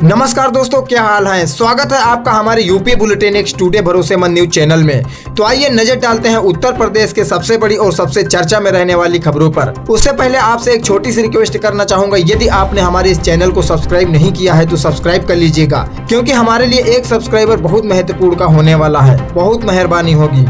नमस्कार दोस्तों, क्या हाल है। स्वागत है आपका हमारे यूपी बुलेटिन एक टुडे भरोसेमंद न्यूज चैनल में। तो आइए नजर डालते हैं उत्तर प्रदेश के सबसे बड़ी और सबसे चर्चा में रहने वाली खबरों पर। उससे पहले आपसे एक छोटी सी रिक्वेस्ट करना चाहूंगा, यदि आपने हमारे इस चैनल को सब्सक्राइब नहीं किया है तो सब्सक्राइब कर लीजिएगा, क्योंकि हमारे लिए एक सब्सक्राइबर बहुत महत्वपूर्ण का होने वाला है। बहुत मेहरबानी होगी।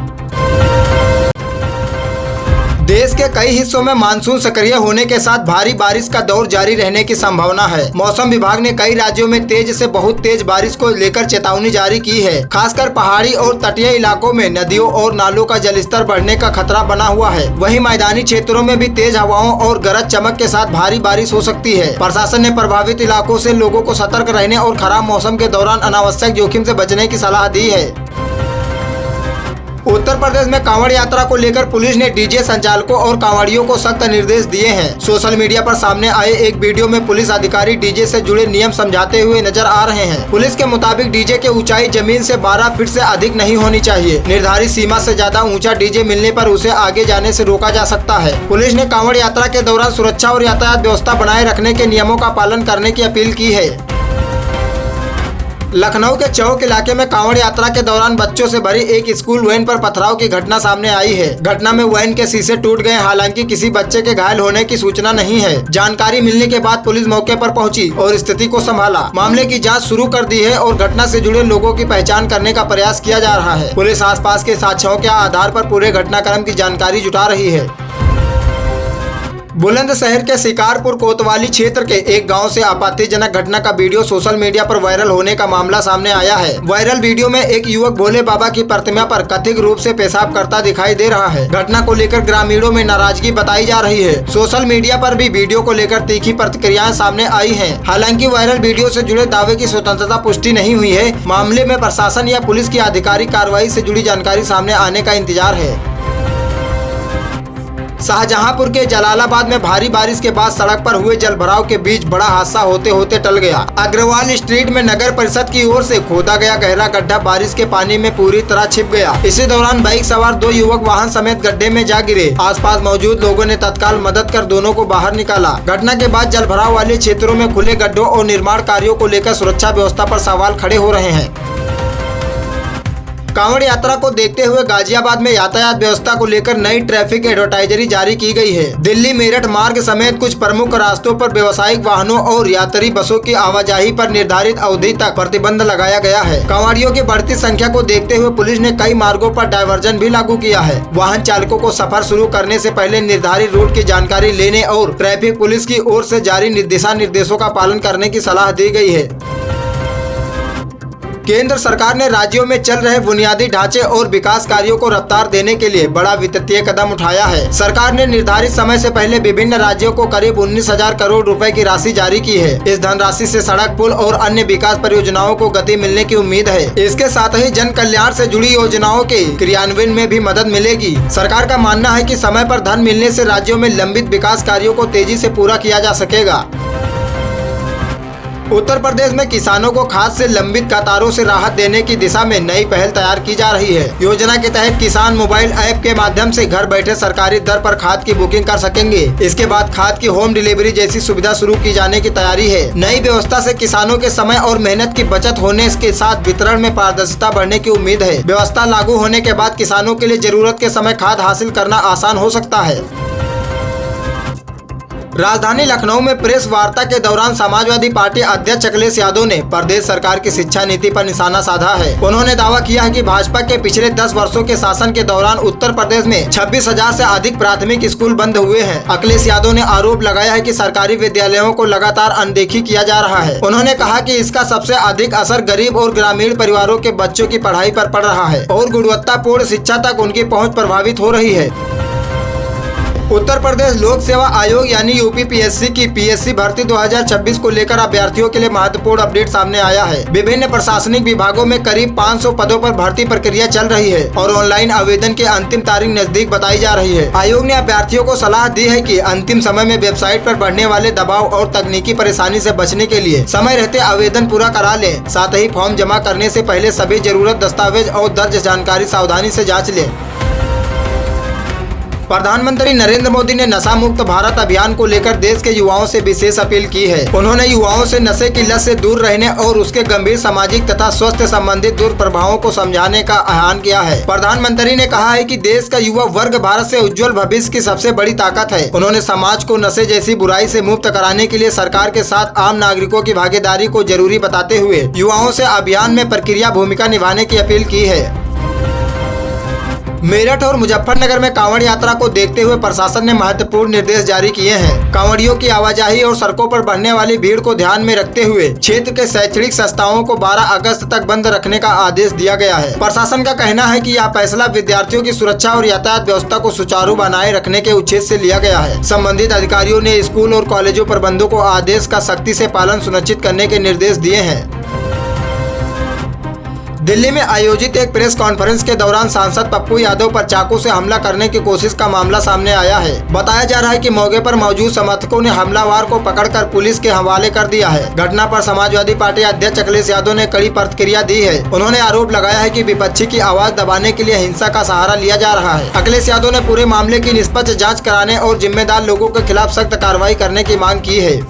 देश के कई हिस्सों में मानसून सक्रिय होने के साथ भारी बारिश का दौर जारी रहने की संभावना है। मौसम विभाग ने कई राज्यों में तेज से बहुत तेज बारिश को लेकर चेतावनी जारी की है। खासकर पहाड़ी और तटीय इलाकों में नदियों और नालों का जलस्तर बढ़ने का खतरा बना हुआ है। वहीं मैदानी क्षेत्रों में भी तेज हवाओं और गरज चमक के साथ भारी बारिश हो सकती है। प्रशासन ने प्रभावित इलाकों से लोगों को सतर्क रहने और खराब मौसम के दौरान अनावश्यक जोखिम से बचने की सलाह दी है। उत्तर प्रदेश में कांवड़ यात्रा को लेकर पुलिस ने डीजे संचालकों और कांवड़ियों को सख्त निर्देश दिए हैं। सोशल मीडिया पर सामने आए एक वीडियो में पुलिस अधिकारी डीजे से जुड़े नियम समझाते हुए नजर आ रहे हैं। पुलिस के मुताबिक डीजे की ऊंचाई जमीन से 12 फीट से अधिक नहीं होनी चाहिए। निर्धारित सीमा से ज्यादा ऊंचा डीजे मिलने पर उसे आगे जाने से रोका जा सकता है। पुलिस ने कांवड़ यात्रा के दौरान सुरक्षा और यातायात व्यवस्था बनाए रखने के नियमों का पालन करने की अपील की है। लखनऊ के चौक इलाके में कांवड़ यात्रा के दौरान बच्चों से भरी एक स्कूल वैन पर पथराव की घटना सामने आई है। घटना में वैन के शीशे टूट गए। हालांकि किसी बच्चे के घायल होने की सूचना नहीं है। जानकारी मिलने के बाद पुलिस मौके पर पहुंची और स्थिति को संभाला। मामले की जांच शुरू कर दी है और घटना से जुड़े लोगों की पहचान करने का प्रयास किया जा रहा है। पुलिस आसपास के साक्ष्यों के आधार पर पूरे घटनाक्रम की जानकारी जुटा रही है। बुलंदशहर के शिकारपुर कोतवाली क्षेत्र के एक गांव से आपत्तिजनक घटना का वीडियो सोशल मीडिया पर वायरल होने का मामला सामने आया है। वायरल वीडियो में एक युवक भोले बाबा की प्रतिमा पर कथित रूप से पेशाब करता दिखाई दे रहा है। घटना को लेकर ग्रामीणों में नाराजगी बताई जा रही है। सोशल मीडिया पर भी वीडियो को लेकर तीखी प्रतिक्रियाएं सामने आई है। हालांकि वायरल वीडियो से जुड़े दावे की स्वतंत्रता पुष्टि नहीं हुई है। मामले में प्रशासन या पुलिस की आधिकारिक कार्रवाई से जुड़ी जानकारी सामने आने का इंतजार है। शाहजहांपुर के जलालाबाद में भारी बारिश के बाद सड़क पर हुए जलभराव के बीच बड़ा हादसा होते होते टल गया। अग्रवाल स्ट्रीट में नगर परिषद की ओर से खोदा गया गहरा गड्ढा बारिश के पानी में पूरी तरह छिप गया। इसी दौरान बाइक सवार 2 युवक वाहन समेत गड्ढे में जा गिरे। आसपास मौजूद लोगों ने तत्काल मदद कर दोनों को बाहर निकाला। घटना के बाद जलभराव वाले क्षेत्रों में खुले गड्ढों और निर्माण कार्यों को लेकर सुरक्षा व्यवस्था पर सवाल खड़े हो रहे हैं। कांवड़ यात्रा को देखते हुए गाजियाबाद में यातायात व्यवस्था को लेकर नई ट्रैफिक एडवाइजरी जारी की गई है। दिल्ली मेरठ मार्ग समेत कुछ प्रमुख रास्तों पर व्यावसायिक वाहनों और यात्री बसों की आवाजाही पर निर्धारित अवधि तक प्रतिबंध लगाया गया है। कांवड़ियों की बढ़ती संख्या को देखते हुए पुलिस ने कई मार्गों पर डायवर्जन भी लागू किया है। वाहन चालकों को सफर शुरू करने से पहले निर्धारित रूट की जानकारी लेने और ट्रैफिक पुलिस की ओर से जारी दिशा निर्देशों का पालन करने की सलाह दी गई है। केंद्र सरकार ने राज्यों में चल रहे बुनियादी ढांचे और विकास कार्यों को रफ्तार देने के लिए बड़ा वित्तीय कदम उठाया है। सरकार ने निर्धारित समय से पहले विभिन्न राज्यों को करीब 19,000 करोड़ रुपए की राशि जारी की है। इस धनराशि से सड़क, पुल और अन्य विकास परियोजनाओं को गति मिलने की उम्मीद है। इसके साथ ही जन कल्याण से जुड़ी योजनाओं के क्रियान्वयन में भी मदद मिलेगी। सरकार का मानना है कि समय पर धन मिलने से राज्यों में लंबित विकास कार्यों को तेजी से पूरा किया जा सकेगा। उत्तर प्रदेश में किसानों को खाद से लंबित कतारों से राहत देने की दिशा में नई पहल तैयार की जा रही है। योजना के तहत किसान मोबाइल ऐप के माध्यम से घर बैठे सरकारी दर पर खाद की बुकिंग कर सकेंगे। इसके बाद खाद की होम डिलीवरी जैसी सुविधा शुरू की जाने की तैयारी है। नई व्यवस्था से किसानों के समय और मेहनत की बचत होने के साथ वितरण में पारदर्शिता बढ़ने की उम्मीद है। व्यवस्था लागू होने के बाद किसानों के लिए जरूरत के समय खाद हासिल करना आसान हो सकता है। राजधानी लखनऊ में प्रेस वार्ता के दौरान समाजवादी पार्टी अध्यक्ष अखिलेश यादव ने प्रदेश सरकार की शिक्षा नीति पर निशाना साधा है। उन्होंने दावा किया है कि भाजपा के पिछले 10 वर्षों के शासन के दौरान उत्तर प्रदेश में 26,000 से अधिक प्राथमिक स्कूल बंद हुए हैं। अखिलेश यादव ने आरोप लगाया है कि सरकारी विद्यालयों को लगातार अनदेखी किया जा रहा है। उन्होंने कहा कि इसका सबसे अधिक असर गरीब और ग्रामीण परिवारों के बच्चों की पढ़ाई पर पड़ रहा है और गुणवत्तापूर्ण शिक्षा तक उनकी पहुँच प्रभावित हो रही है। उत्तर प्रदेश लोक सेवा आयोग यानी यूपीपीएससी की पीएससी भर्ती 2026 को लेकर अभ्यर्थियों के लिए महत्वपूर्ण अपडेट सामने आया है। विभिन्न प्रशासनिक विभागों में करीब 500 पदों पर भर्ती प्रक्रिया चल रही है और ऑनलाइन आवेदन की अंतिम तारीख नजदीक बताई जा रही है। आयोग ने अभ्यर्थियों को सलाह दी है कि अंतिम समय में वेबसाइट पर बढ़ने वाले दबाव और तकनीकी परेशानी से बचने के लिए समय रहते आवेदन पूरा करा लें। साथ ही फॉर्म जमा करने से पहले सभी जरूरत दस्तावेज और दर्ज जानकारी सावधानी से जाँच लें। प्रधानमंत्री नरेंद्र मोदी ने नशा मुक्त भारत अभियान को लेकर देश के युवाओं से विशेष अपील की है। उन्होंने युवाओं से नशे की लत से दूर रहने और उसके गंभीर सामाजिक तथा स्वास्थ्य संबंधित दुष्प्रभावों को समझाने का आह्वान किया है। प्रधानमंत्री ने कहा है कि देश का युवा वर्ग भारत से उज्जवल भविष्य की सबसे बड़ी ताकत है। उन्होंने समाज को नशे जैसी बुराई से मुक्त कराने के लिए सरकार के साथ आम नागरिकों की भागीदारी को जरूरी बताते हुए युवाओं से अभियान में प्रक्रिया भूमिका निभाने की अपील की है। मेरठ और मुजफ्फरनगर में कांवड़ यात्रा को देखते हुए प्रशासन ने महत्वपूर्ण निर्देश जारी किए हैं। कांवड़ियों की आवाजाही और सड़कों पर बढ़ने वाली भीड़ को ध्यान में रखते हुए क्षेत्र के शैक्षणिक संस्थाओं को 12 अगस्त तक बंद रखने का आदेश दिया गया है। प्रशासन का कहना है कि यह फैसला विद्यार्थियों की सुरक्षा और यातायात व्यवस्था को सुचारू बनाए रखने के उद्देश्य से लिया गया है। संबंधित अधिकारियों ने स्कूल और कॉलेजों प्रबंधों को आदेश का सख्ती से पालन सुनिश्चित करने के निर्देश दिए हैं। दिल्ली में आयोजित एक प्रेस कॉन्फ्रेंस के दौरान सांसद पप्पू यादव पर चाकू से हमला करने की कोशिश का मामला सामने आया है। बताया जा रहा है कि मौके पर मौजूद समर्थकों ने हमलावर को पकड़कर पुलिस के हवाले कर दिया है। घटना पर समाजवादी पार्टी अध्यक्ष अखिलेश यादव ने कड़ी प्रतिक्रिया दी है। उन्होंने आरोप लगाया है कि विपक्षी की आवाज दबाने के लिए हिंसा का सहारा लिया जा रहा है। अखिलेश यादव ने पूरे मामले की निष्पक्ष जाँच कराने और जिम्मेदार लोगों के खिलाफ सख्त कार्रवाई करने की मांग की है।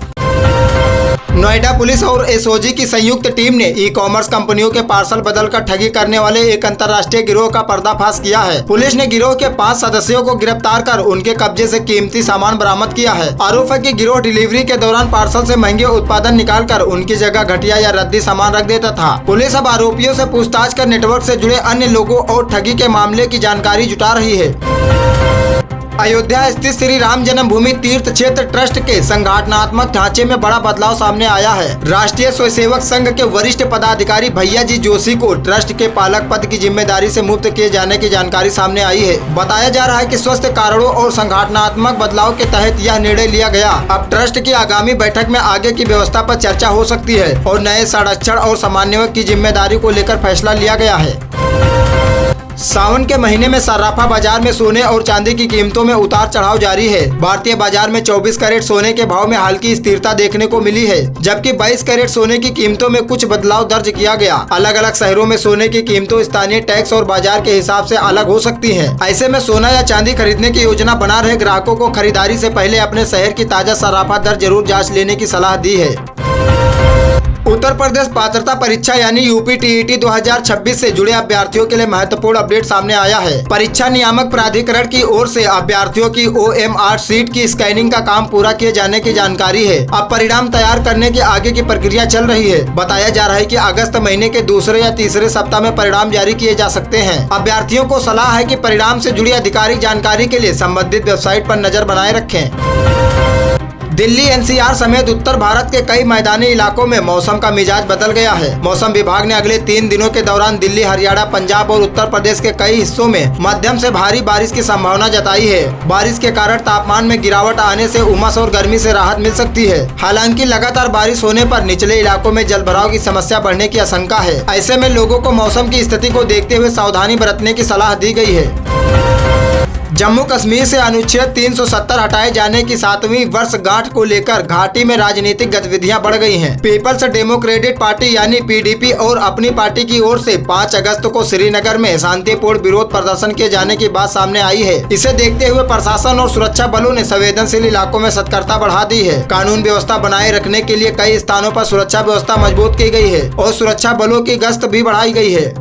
नोएडा पुलिस और एसओजी की संयुक्त टीम ने ई कॉमर्स कंपनियों के पार्सल बदलकर ठगी करने वाले एक अंतर्राष्ट्रीय गिरोह का पर्दाफाश किया है। पुलिस ने गिरोह के 5 सदस्यों को गिरफ्तार कर उनके कब्जे से कीमती सामान बरामद किया है। आरोप है कि गिरोह डिलीवरी के दौरान पार्सल से महंगे उत्पादन निकालकर उनकी जगह घटिया या रद्दी सामान रख देता था। पुलिस अब आरोपियों से पूछताछ कर नेटवर्क से जुड़े अन्य लोगों और ठगी के मामले की जानकारी जुटा रही है। अयोध्या स्थित श्री राम जन्मभूमि तीर्थ क्षेत्र ट्रस्ट के संगठनात्मक ढांचे में बड़ा बदलाव सामने आया है। राष्ट्रीय स्वयंसेवक संघ के वरिष्ठ पदाधिकारी भैया जी जोशी को ट्रस्ट के पालक पद की जिम्मेदारी से मुक्त किए जाने की जानकारी सामने आई है। बताया जा रहा है कि स्वस्थ कारणों और संगठनात्मक बदलाव के तहत यह निर्णय लिया गया। अब ट्रस्ट की आगामी बैठक में आगे की व्यवस्था पर चर्चा हो सकती है और नए संरक्षण और समन्वयक की जिम्मेदारी को लेकर फैसला लिया गया है। सावन के महीने में सर्राफा बाजार में सोने और चांदी की कीमतों में उतार चढ़ाव जारी है। भारतीय बाजार में 24 कैरेट सोने के भाव में हल्की स्थिरता देखने को मिली है, जबकि 22 कैरेट सोने की कीमतों में कुछ बदलाव दर्ज किया गया। अलग अलग शहरों में सोने की कीमतों स्थानीय टैक्स और बाजार के हिसाब से अलग हो सकती है। ऐसे में सोना या चांदी खरीदने की योजना बना रहे ग्राहकों को खरीदारी से पहले अपने शहर की ताजा सर्राफा दर जरूर जाँच लेने की सलाह दी है। उत्तर प्रदेश पात्रता परीक्षा यानी यूपी-टीईटी 2026 से जुड़े अभ्यर्थियों के लिए महत्वपूर्ण अपडेट सामने आया है। परीक्षा नियामक प्राधिकरण की ओर से अभ्यर्थियों की OMR शीट की स्कैनिंग का काम पूरा किए जाने की जानकारी है। अब परिणाम तैयार करने की आगे की प्रक्रिया चल रही है। बताया जा रहा है कि अगस्त महीने के दूसरे या तीसरे सप्ताह में परिणाम जारी किए जा सकते हैं। अभ्यर्थियों को सलाह है कि परिणाम से जुड़ी आधिकारिक जानकारी के लिए संबंधित वेबसाइट पर नजर बनाए रखें। दिल्ली NCR समेत उत्तर भारत के कई मैदानी इलाकों में मौसम का मिजाज बदल गया है। मौसम विभाग ने अगले 3 दिनों के दौरान दिल्ली, हरियाणा, पंजाब और उत्तर प्रदेश के कई हिस्सों में मध्यम से भारी बारिश की संभावना जताई है। बारिश के कारण तापमान में गिरावट आने से उमस और गर्मी से राहत मिल सकती है। हालांकि लगातार बारिश होने पर निचले इलाकों में जलभराव की समस्या बढ़ने की आशंका है। ऐसे में लोगों को मौसम की स्थिति को देखते हुए सावधानी बरतने की सलाह दी गई है। जम्मू कश्मीर से अनुच्छेद 370 हटाए जाने की 7वीं वर्षगांठ को लेकर घाटी में राजनीतिक गतिविधियां बढ़ गई हैं। पीपल्स डेमोक्रेटिक पार्टी यानी PDP और अपनी पार्टी की ओर से 5 अगस्त को श्रीनगर में शांतिपूर्ण विरोध प्रदर्शन किए जाने की बात सामने आई है। इसे देखते हुए प्रशासन और सुरक्षा बलों ने संवेदनशील इलाकों में सतर्कता बढ़ा दी है। कानून व्यवस्था बनाए रखने के लिए कई स्थानों पर सुरक्षा व्यवस्था मजबूत की गई है और सुरक्षा बलों की गश्त भी बढ़ाई गई है।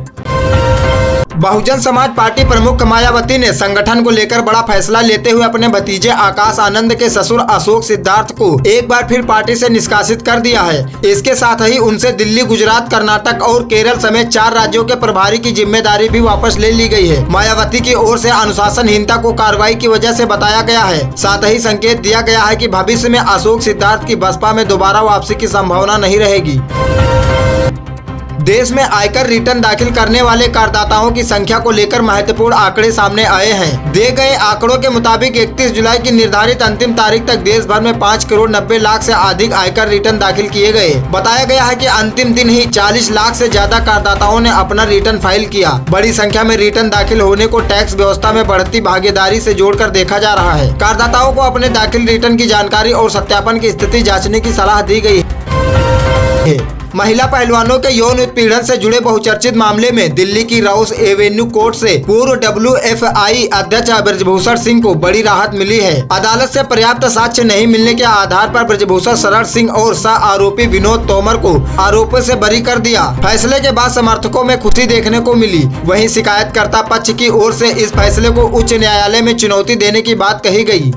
बहुजन समाज पार्टी प्रमुख मायावती ने संगठन को लेकर बड़ा फैसला लेते हुए अपने भतीजे आकाश आनंद के ससुर अशोक सिद्धार्थ को एक बार फिर पार्टी से निष्कासित कर दिया है। इसके साथ ही उनसे दिल्ली, गुजरात, कर्नाटक और केरल समेत 4 राज्यों के प्रभारी की जिम्मेदारी भी वापस ले ली गई है। मायावती की ओर से अनुशासनहीनता को कार्रवाई की वजह से बताया गया है। साथ ही संकेत दिया गया है कि भविष्य में अशोक सिद्धार्थ की बसपा में दोबारा वापसी की संभावना नहीं रहेगी। देश में आयकर रिटर्न दाखिल करने वाले करदाताओं की संख्या को लेकर महत्वपूर्ण आंकड़े सामने आए हैं। दिए गए आंकड़ों के मुताबिक 31 जुलाई की निर्धारित अंतिम तारीख तक देश भर में 5 करोड़ 90 लाख से अधिक आयकर रिटर्न दाखिल किए गए। बताया गया है कि अंतिम दिन ही 40 लाख से ज्यादा करदाताओं ने अपना रिटर्न फाइल किया। बड़ी संख्या में रिटर्न दाखिल होने को टैक्स व्यवस्था में बढ़ती भागीदारी से जोड़कर देखा जा रहा है। करदाताओं को अपने दाखिल रिटर्न की जानकारी और सत्यापन की स्थिति जाँचने की सलाह दी गई है। महिला पहलवानों के यौन उत्पीड़न से जुड़े बहुचर्चित मामले में दिल्ली की राउस एवेन्यू कोर्ट से पूर्व WFI अध्यक्ष ब्रजभूषण सिंह को बड़ी राहत मिली है। अदालत से पर्याप्त साक्ष्य नहीं मिलने के आधार पर ब्रजभूषण शरण सिंह और सह आरोपी विनोद तोमर को आरोपों से बरी कर दिया। फैसले के बाद समर्थकों में खुशी देखने को मिली। वहीं शिकायतकर्ता पक्ष की ओर से इस फैसले को उच्च न्यायालय में चुनौती देने की बात कही गई।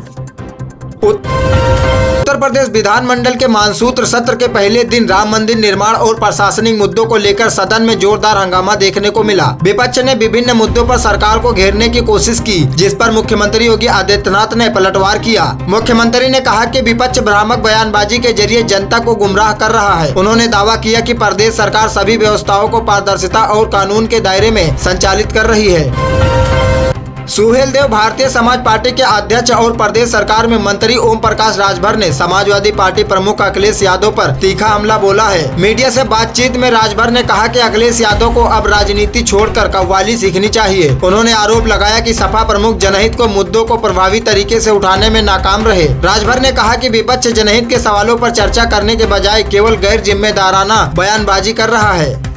उत्तर प्रदेश विधानमंडल के मानसूत्र सत्र के पहले दिन राम मंदिर निर्माण और प्रशासनिक मुद्दों को लेकर सदन में जोरदार हंगामा देखने को मिला। विपक्ष ने विभिन्न मुद्दों पर सरकार को घेरने की कोशिश की, जिस पर मुख्यमंत्री योगी आदित्यनाथ ने पलटवार किया। मुख्यमंत्री ने कहा कि विपक्ष भ्रामक बयानबाजी के जरिए जनता को गुमराह कर रहा है। उन्होंने दावा किया कि प्रदेश सरकार सभी व्यवस्थाओं को पारदर्शिता और कानून के दायरे में संचालित कर रही है। सुहेलदेव भारतीय समाज पार्टी के अध्यक्ष और प्रदेश सरकार में मंत्री ओम प्रकाश राजभर ने समाजवादी पार्टी प्रमुख अखिलेश यादव पर तीखा हमला बोला है। मीडिया से बातचीत में राजभर ने कहा कि अखिलेश यादव को अब राजनीति छोड़कर कव्वाली सीखनी चाहिए। उन्होंने आरोप लगाया कि सपा प्रमुख जनहित को मुद्दों को प्रभावी तरीके से उठाने में नाकाम रहे। राजभर ने कहा कि विपक्ष जनहित के सवालों पर चर्चा करने के बजाय केवल गैर जिम्मेदाराना बयानबाजी कर रहा है।